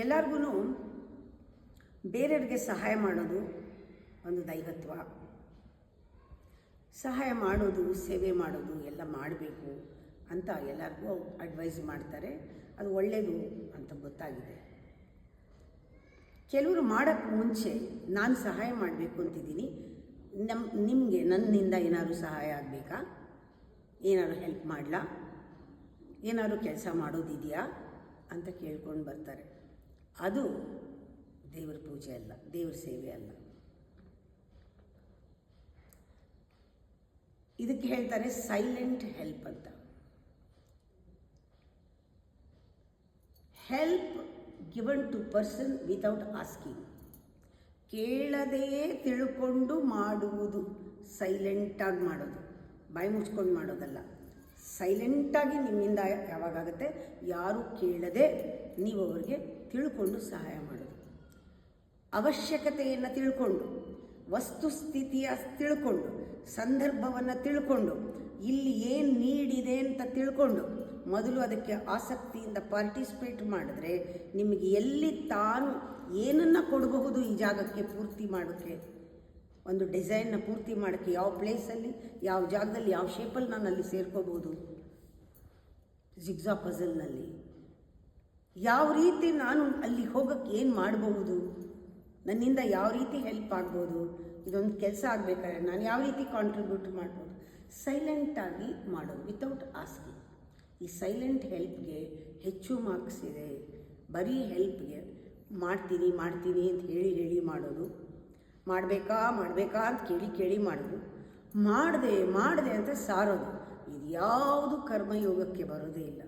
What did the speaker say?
ಎಲ್ಲರಿಗೂ ಬೇರೆಯವ್ರಿಗೆ ಸಹಾಯ ಮಾಡೋದು ಒಂದು ದೈವತ್ವ. ಸಹಾಯ ಮಾಡೋದು, ಸೇವೆ ಮಾಡೋದು ಎಲ್ಲ ಮಾಡಬೇಕು ಅಂತ ಎಲ್ಲರಿಗೂ ಅಡ್ವೈಸ್ ಮಾಡ್ತಾರೆ. ಅದು ಒಳ್ಳೆಯದು ಅಂತ ಗೊತ್ತಾಗಿದೆ. ಕೆಲವರು ಮಾಡೋಕ್ಕೆ ಮುಂಚೆ ನಾನು ಸಹಾಯ ಮಾಡಬೇಕು ಅಂತಿದ್ದೀನಿ, ನಿಮಗೆ ನನ್ನಿಂದ ಏನಾದರೂ ಸಹಾಯ ಆಗಬೇಕಾ, ಏನಾದರೂ ಹೆಲ್ಪ್ ಮಾಡಲಾ, ಏನಾದರೂ ಕೆಲಸ ಮಾಡೋದಿದೆಯಾ ಅಂತ ಕೇಳ್ಕೊಂಡು ಬರ್ತಾರೆ. ಅದು ದೇವರ ಪೂಜೆ ಅಲ್ಲ, ದೇವರ ಸೇವೆ ಅಲ್ಲ. ಇದಕ್ಕೆ ಹೇಳ್ತಾರೆ ಸೈಲೆಂಟ್ ಹೆಲ್ಪ್ ಅಂತ. Help given to person without asking. ಕೇಳದೆಯೇ ತಿಳ್ಕೊಂಡು ಮಾಡುವುದು ಸೈಲೆಂಟಾಗಿ ಮಾಡೋದು, ಬಾಯಿ ಮುಚ್ಕೊಂಡು ಮಾಡೋದಲ್ಲ. ಸೈಲೆಂಟಾಗಿ ನಿಮ್ಮಿಂದ ಯಾವಾಗಾಗುತ್ತೆ, ಯಾರು ಕೇಳದೆ ನೀವು ಅವರಿಗೆ ತಿಳ್ಕೊಂಡು ಸಹಾಯ ಮಾಡೋದು. ಅವಶ್ಯಕತೆಯನ್ನು ತಿಳ್ಕೊಂಡು, ವಸ್ತುಸ್ಥಿತಿಯ ತಿಳ್ಕೊಂಡು, ಸಂದರ್ಭವನ್ನು ತಿಳ್ಕೊಂಡು, ಇಲ್ಲಿ ಏನು ನೀಡಿದೆ ಅಂತ ತಿಳ್ಕೊಂಡು ಮೊದಲು ಅದಕ್ಕೆ ಆಸಕ್ತಿಯಿಂದ ಪಾರ್ಟಿಸಿಪೇಟ್ ಮಾಡಿದ್ರೆ ನಿಮಗೆ ಎಲ್ಲಿ ತಾನು ಏನನ್ನು ಕೊಡಬಹುದು ಈ ಜಾಗಕ್ಕೆ ಪೂರ್ತಿ ಮಾಡೋಕ್ಕೆ, ಒಂದು ಡಿಸೈನ್ನ ಪೂರ್ತಿ ಮಾಡೋಕ್ಕೆ, ಯಾವ ಪ್ಲೇಸಲ್ಲಿ, ಯಾವ ಜಾಗದಲ್ಲಿ, ಯಾವ ಶೇಪಲ್ಲಿ ನಾನು ಅಲ್ಲಿ ಸೇರ್ಕೋಬೋದು, ಜಿಗ್ಜಾ ಪಝಲ್ನಲ್ಲಿ ಯಾವ ರೀತಿ ನಾನು ಅಲ್ಲಿ ಹೋಗೋಕ್ಕೆ ಏನು ಮಾಡಬಹುದು, ನನ್ನಿಂದ ಯಾವ ರೀತಿ ಹೆಲ್ಪ್ ಆಗ್ಬೋದು, ಇದೊಂದು ಕೆಲಸ ಆಗಬೇಕಾದ್ರೆ ನಾನು ಯಾವ ರೀತಿ ಕಾಂಟ್ರಿಬ್ಯೂಟ್ ಮಾಡ್ಬೋದು, ಸೈಲೆಂಟಾಗಿ ಮಾಡೋದು ವಿತೌಟ್ ಆಸ್ಕಿಂಗ್. ಈ ಸೈಲೆಂಟ್ ಹೆಲ್ಪ್ಗೆ ಹೆಚ್ಚು ಮಾರ್ಕ್ಸ್ ಇದೆ. ಬರೀ ಹೆಲ್ಪ್ಗೆ ಮಾಡ್ತೀನಿ ಅಂತ ಹೇಳಿ ಮಾಡೋದು, ಮಾಡಬೇಕಾ ಅಂತ ಕೇಳಿ ಮಾಡೋದು, ಮಾಡಿದೆ ಅಂತ ಸಾರೋದು, ಇದು ಯಾವುದು ಕರ್ಮಯೋಗಕ್ಕೆ ಬರೋದೇ ಇಲ್ಲ.